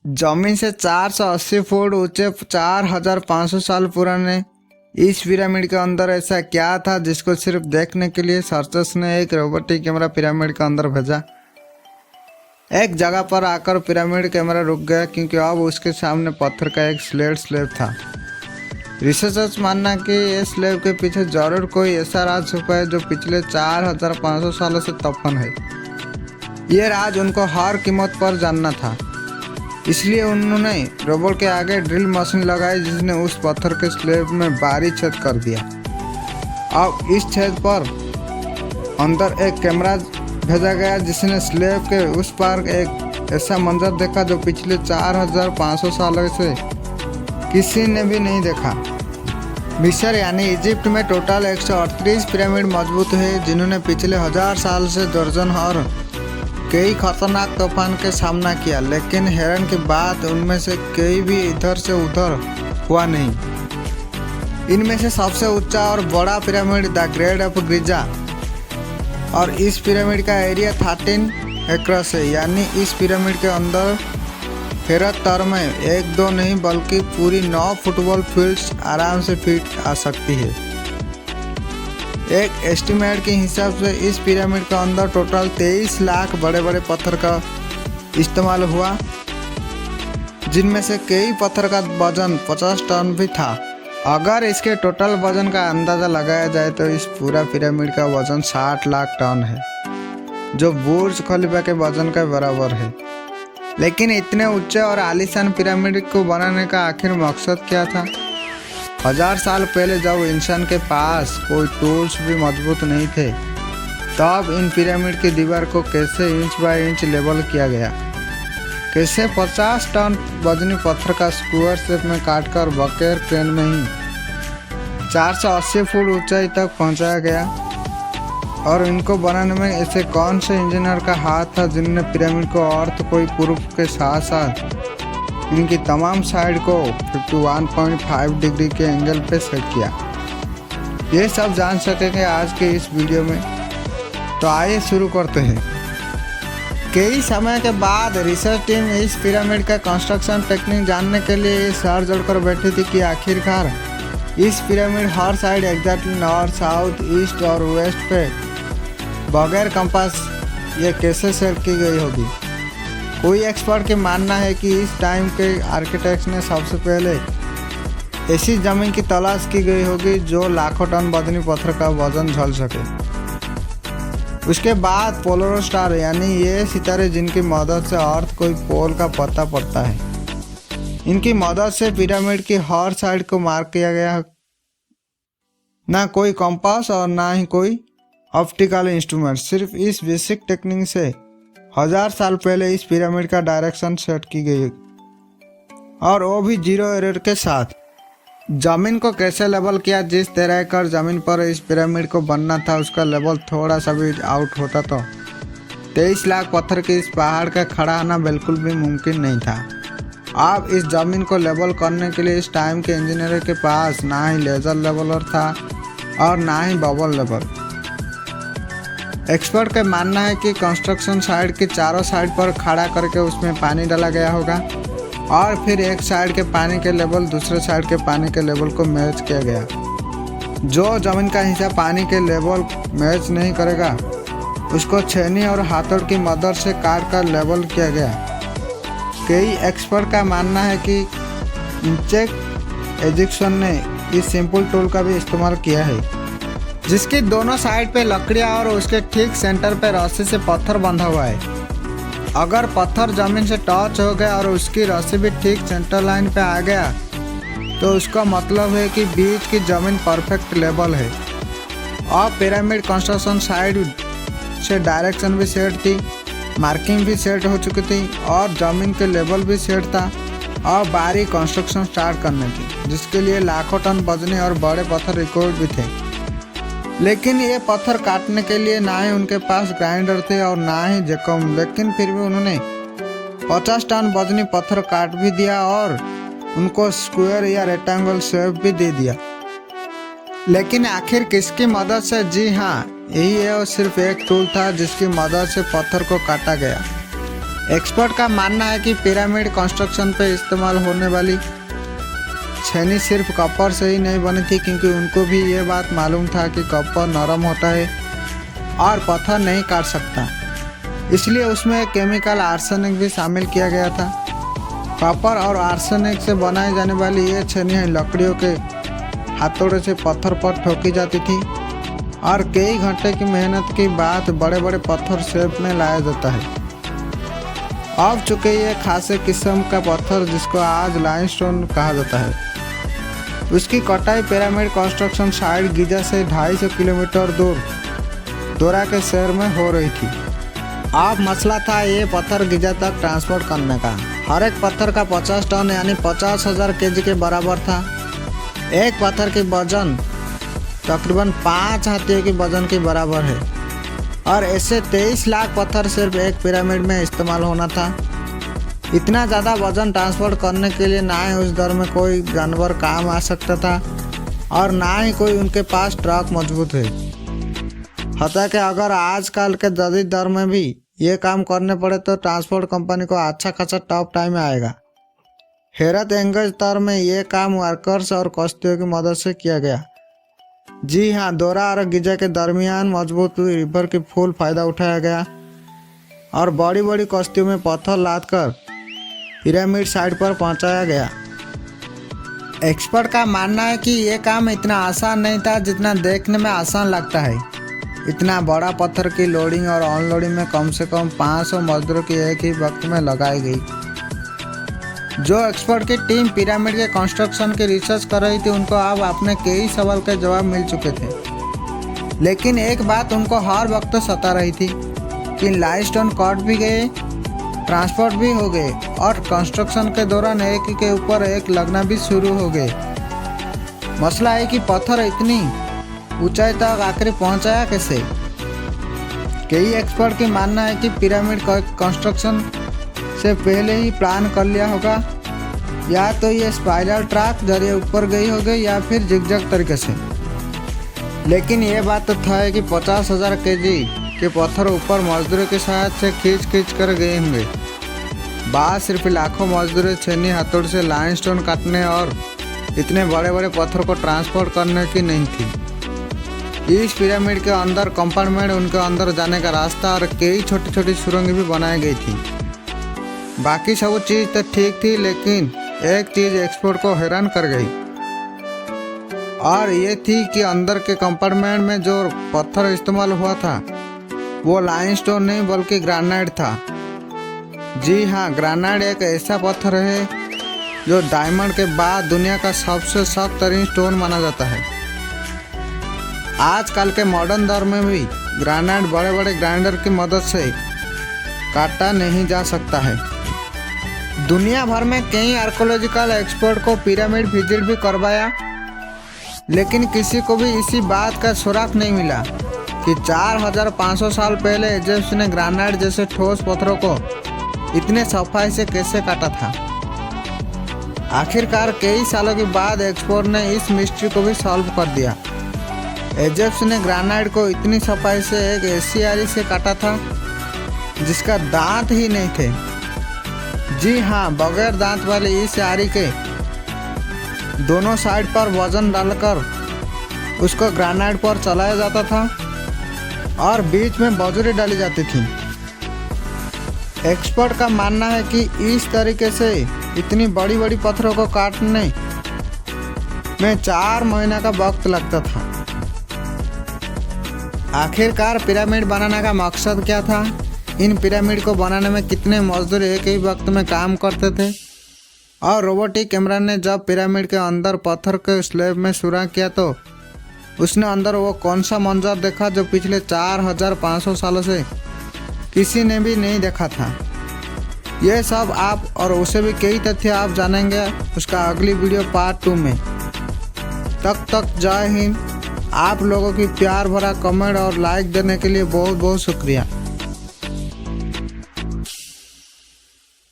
जमीन से 480 फुट ऊंचे 4500 साल पुराने इस पिरामिड के अंदर ऐसा क्या था जिसको सिर्फ देखने के लिए सर्चर्स ने एक रोबोटिक कैमरा पिरामिड के अंदर भेजा। एक जगह पर आकर पिरामिड कैमरा रुक गया क्योंकि अब उसके सामने पत्थर का एक स्लेब था। रिसर्चर्स मानना कि इस स्लेब के पीछे जरूर कोई ऐसा राज छुपा है जो पिछले 4500 सालों से दफन है। ये राज उनको हर कीमत पर जानना था, इसलिए उन्होंने रोबोट के आगे ड्रिल मशीन लगाई जिसने उस पत्थर के स्लेब में भारी छेद कर दिया। अब इस छेद पर अंदर एक कैमरा भेजा गया जिसने स्लेब के उस पार एक ऐसा मंजर देखा जो पिछले 4500 सालों से किसी ने भी नहीं देखा। मिस्र यानी इजिप्ट में टोटल 138 पिरामिड मजबूत है जिन्होंने पिछले 1000 साल से दर्जन और कई खतरनाक तूफान के सामना किया, लेकिन हैरान की बात उनमें से कोई भी इधर से उधर हुआ नहीं। इनमें से सबसे ऊंचा और बड़ा पिरामिड द ग्रेट ऑफ गिजा और इस पिरामिड का एरिया 13 एकड़ है, यानी इस पिरामिड के अंदर हैरत तर में 1-2 नहीं बल्कि पूरी 9 फुटबॉल फील्ड्स आराम से फिट आ सकती है। एक एस्टिमेट के हिसाब से इस पिरामिड के अंदर टोटल 23 लाख बड़े बड़े पत्थर का इस्तेमाल हुआ, जिनमें से कई पत्थर का वजन 50 टन भी था। अगर इसके टोटल वजन का अंदाज़ा लगाया जाए तो इस पूरा पिरामिड का वजन 60 लाख टन है, जो बुर्ज खलीफा के वजन के बराबर है। लेकिन इतने ऊंचे और आलीशान पिरामिड को बनाने का आखिर मकसद क्या था? 1000 साल पहले जब इंसान के पास कोई टूल्स भी मजबूत नहीं थे, तब इन पिरामिड की दीवार को कैसे इंच बाय इंच लेवल किया गया, कैसे 50 टन वजनी पत्थर का स्क्वायर शेप में काटकर बकेर क्रेन में ही 480 फुट ऊंचाई तक पहुंचाया गया। और इनको बनाने में ऐसे कौन से इंजीनियर का हाथ था जिन्होंने पिरामिड को अर्थ कोई पूर्व के साथ साथ इनकी तमाम साइड को 51.5 डिग्री के एंगल पे सेट किया। ये सब जान सकेंगे आज के इस वीडियो में, तो आइए शुरू करते हैं। कई समय के बाद रिसर्च टीम इस पिरामिड का कंस्ट्रक्शन टेक्निक जानने के लिए सर जोड़कर बैठी थी कि आखिरकार इस पिरामिड हर side exactly north, south, east और वेस्ट पे बगैर कंपास ये कैसे सेट की गई होगी। कोई एक्सपर्ट के मानना है कि इस टाइम के आर्किटेक्ट्स ने सबसे पहले ऐसी ज़मीन की तलाश की गई होगी जो लाखों टन वजनी पत्थर का वजन झेल सके। उसके बाद पोलर स्टार यानी ये सितारे जिनकी मदद से अर्थ कोई पोल का पता पड़ता है, इनकी मदद से पिरामिड की हर साइड को मार्क किया गया। ना कोई कंपास और ना ही कोई ऑप्टिकल इंस्ट्रूमेंट, सिर्फ इस बेसिक टेक्निक से 1000 साल पहले इस पिरामिड का डायरेक्शन सेट की गई, और वो भी 0 एरर के साथ। जमीन को कैसे लेवल किया? जिस 13 एकड़ जमीन पर इस पिरामिड को बनना था उसका लेवल थोड़ा सा भी आउट होता तो 23 लाख पत्थर के इस पहाड़ का खड़ा होना बिल्कुल भी मुमकिन नहीं था। अब इस जमीन को लेवल करने के लिए इस टाइम के इंजीनियर के पास ना ही लेजर लेवलर था और ना ही बबल लेवल। एक्सपर्ट का मानना है कि कंस्ट्रक्शन साइड के चारों साइड पर खड़ा करके उसमें पानी डाला गया होगा और फिर एक साइड के पानी के लेवल दूसरे साइड के पानी के लेवल को मैच किया गया। जो जमीन का हिस्सा पानी के लेवल मैच नहीं करेगा उसको छेनी और हाथोड़ की मदद से काट कर लेवल किया गया। कई एक्सपर्ट का मानना है कि एंशिएंट इजिप्शियन ने इस सिंपल टूल का भी इस्तेमाल किया है, जिसकी दोनों साइड पे लकड़ियाँ और उसके ठीक सेंटर पे रस्सी से पत्थर बंधा हुआ है। अगर पत्थर जमीन से टच हो गया और उसकी रस्सी भी ठीक सेंटर लाइन पे आ गया तो उसका मतलब है कि बीच की जमीन परफेक्ट लेवल है। और पिरामिड कंस्ट्रक्शन साइड से डायरेक्शन भी सेट थी, मार्किंग भी सेट हो चुकी थी और जमीन के लेवल भी सेट था और बारी कंस्ट्रक्शन स्टार्ट करने की, जिसके लिए लाखों टन वजनी और बड़े पत्थर रिकॉर्ड भी थे। लेकिन ये पत्थर काटने के लिए ना ही उनके पास ग्राइंडर थे और ना ही जैकम, लेकिन फिर भी उन्होंने 50 टन वजनी पत्थर काट भी दिया और उनको स्क्वायर या रेक्टेंगल शेप भी दे दिया। लेकिन आखिर किसकी मदद से? जी हाँ, यही है, और सिर्फ एक टूल था जिसकी मदद से पत्थर को काटा गया। एक्सपर्ट का मानना है कि पिरामिड कंस्ट्रक्शन पे इस्तेमाल होने वाली छेनी सिर्फ कॉपर से ही नहीं बनी थी, क्योंकि उनको भी ये बात मालूम था कि कॉपर नरम होता है और पत्थर नहीं काट सकता, इसलिए उसमें एक केमिकल आर्सेनिक भी शामिल किया गया था। कॉपर और आर्सेनिक से बनाई जाने वाली ये छेनी लकड़ियों के हथौड़े से पत्थर पर ठोकी जाती थी और कई घंटे की मेहनत के बाद बड़े बड़े पत्थर शेप में लाया जाता है। अब चुके ये खासे किस्म का पत्थर जिसको आज लाइमस्टोन कहा जाता है, उसकी कटाई पिरामिड कंस्ट्रक्शन साइट गीजा से 250 किलोमीटर दूर दोरा के शहर में हो रही थी। अब मसला था ये पत्थर गीजा तक ट्रांसपोर्ट करने का। हर एक पत्थर का 50 टन यानी 50,000 केजी के बराबर था। एक पत्थर की वजन तकरीबन 5 हाथियों के वजन के बराबर है और ऐसे 23 लाख पत्थर सिर्फ एक पिरामिड में इस्तेमाल होना था। इतना ज़्यादा वजन ट्रांसपोर्ट करने के लिए ना ही उस दौर में कोई जानवर काम आ सकता था और ना ही कोई उनके पास ट्रक मजबूत है। हालांकि अगर आजकल के जदीद दौर में भी ये काम करने पड़े तो ट्रांसपोर्ट कंपनी को अच्छा खासा टफ टाइम आएगा। हैरत एंगेज दौर में ये काम वर्कर्स और कश्तियों की मदद से किया गया। जी हाँ, दोरा और गीजा के दरमियान मजबूत रिवर की फुल फायदा उठाया गया और बड़ी बड़ी कश्तियों में पत्थर लाद कर पिरामिड साइट पर पहुंचाया गया। एक्सपर्ट का मानना है कि ये काम इतना आसान नहीं था जितना देखने में आसान लगता है। इतना बड़ा पत्थर की लोडिंग और अनलोडिंग में कम से कम 500 मजदूरों की एक ही वक्त में लगाई गई। जो एक्सपर्ट की टीम पिरामिड के कंस्ट्रक्शन की रिसर्च कर रही थी उनको अब अपने कई सवाल के जवाब मिल चुके थे, लेकिन एक बात उनको हर वक्त सता रही थी कि लाइमस्टोन कट भी गए, ट्रांसपोर्ट भी हो गए और कंस्ट्रक्शन के दौरान एक के ऊपर एक लगना भी शुरू हो गए। मसला है कि पत्थर इतनी ऊंचाई तक आखिर पहुंचाया कैसे। कई एक्सपर्ट की मानना है कि पिरामिड कंस्ट्रक्शन से पहले ही प्लान कर लिया होगा, या तो ये स्पाइरल ट्रैक जरिए ऊपर गई होगी या फिर जिगजैग तरीके से। लेकिन ये बात तो था कि 50,000 केजी के पत्थर ऊपर मजदूरों की सहायता से खींच कर गए होंगे। बात सिर्फ लाखों मजदूरों छेनी हथौड़े से लाइमस्टोन काटने और इतने बड़े बड़े पत्थर को ट्रांसपोर्ट करने की नहीं थी। इस पिरामिड के अंदर कंपार्टमेंट, उनके अंदर जाने का रास्ता और कई छोटी छोटी सुरंग भी बनाई गई थी। बाकी सब चीज़ तो ठीक थी, लेकिन एक चीज़ एक्सपर्ट को हैरान कर गई और ये थी कि अंदर के कंपार्टमेंट में जो पत्थर इस्तेमाल हुआ था वो लाइमस्टोन नहीं बल्कि ग्रेनाइट था। जी हाँ, ग्रेनाइट एक ऐसा पत्थर है जो डायमंड के बाद दुनिया का सबसे सख्त तरीन स्टोन माना जाता है। आजकल के मॉडर्न दौर में भी ग्रेनाइट बड़े बड़े ग्राइंडर की मदद से काटा नहीं जा सकता है। दुनिया भर में कई आर्कोलॉजिकल एक्सपर्ट को पिरामिड विजिट भी करवाया, लेकिन किसी को भी इसी बात का सुराग नहीं मिला कि 4500 साल पहले इजिप्ट ने ग्रेनाइट जैसे ठोस पत्थरों को इतने सफाई से कैसे काटा था। आखिरकार कई सालों के बाद एक्सपर्ट ने इस मिस्ट्री को भी सॉल्व कर दिया। इजिप्ट ने ग्रेनाइट को इतनी सफाई से एक ऐसी आरी से काटा था जिसका दांत ही नहीं थे। जी हाँ, बगैर दांत वाली इस आरी के दोनों साइड पर वजन डालकर उसको ग्रेनाइट पर चलाया जाता था और बीच में बजरी डाली जाती थी। एक्सपर्ट का मानना है कि इस तरीके से इतनी बड़ी बड़ी पत्थरों को काटने में 4 महीने का वक्त लगता था। आखिरकार पिरामिड बनाने का मकसद क्या था? इन पिरामिड को बनाने में कितने मजदूर एक ही वक्त में काम करते थे? और रोबोटिक कैमरा ने जब पिरामिड के अंदर पत्थर के स्लैब में सुराग किया तो उसने अंदर वो कौन सा मंजर देखा जो पिछले 4500 सालों से किसी ने भी नहीं देखा था। ये सब आप और उसे भी कई तथ्य आप जानेंगे उसका अगली वीडियो पार्ट 2 में। तब तक जय हिंद। आप लोगों की प्यार भरा कमेंट और लाइक देने के लिए बहुत बहुत शुक्रिया।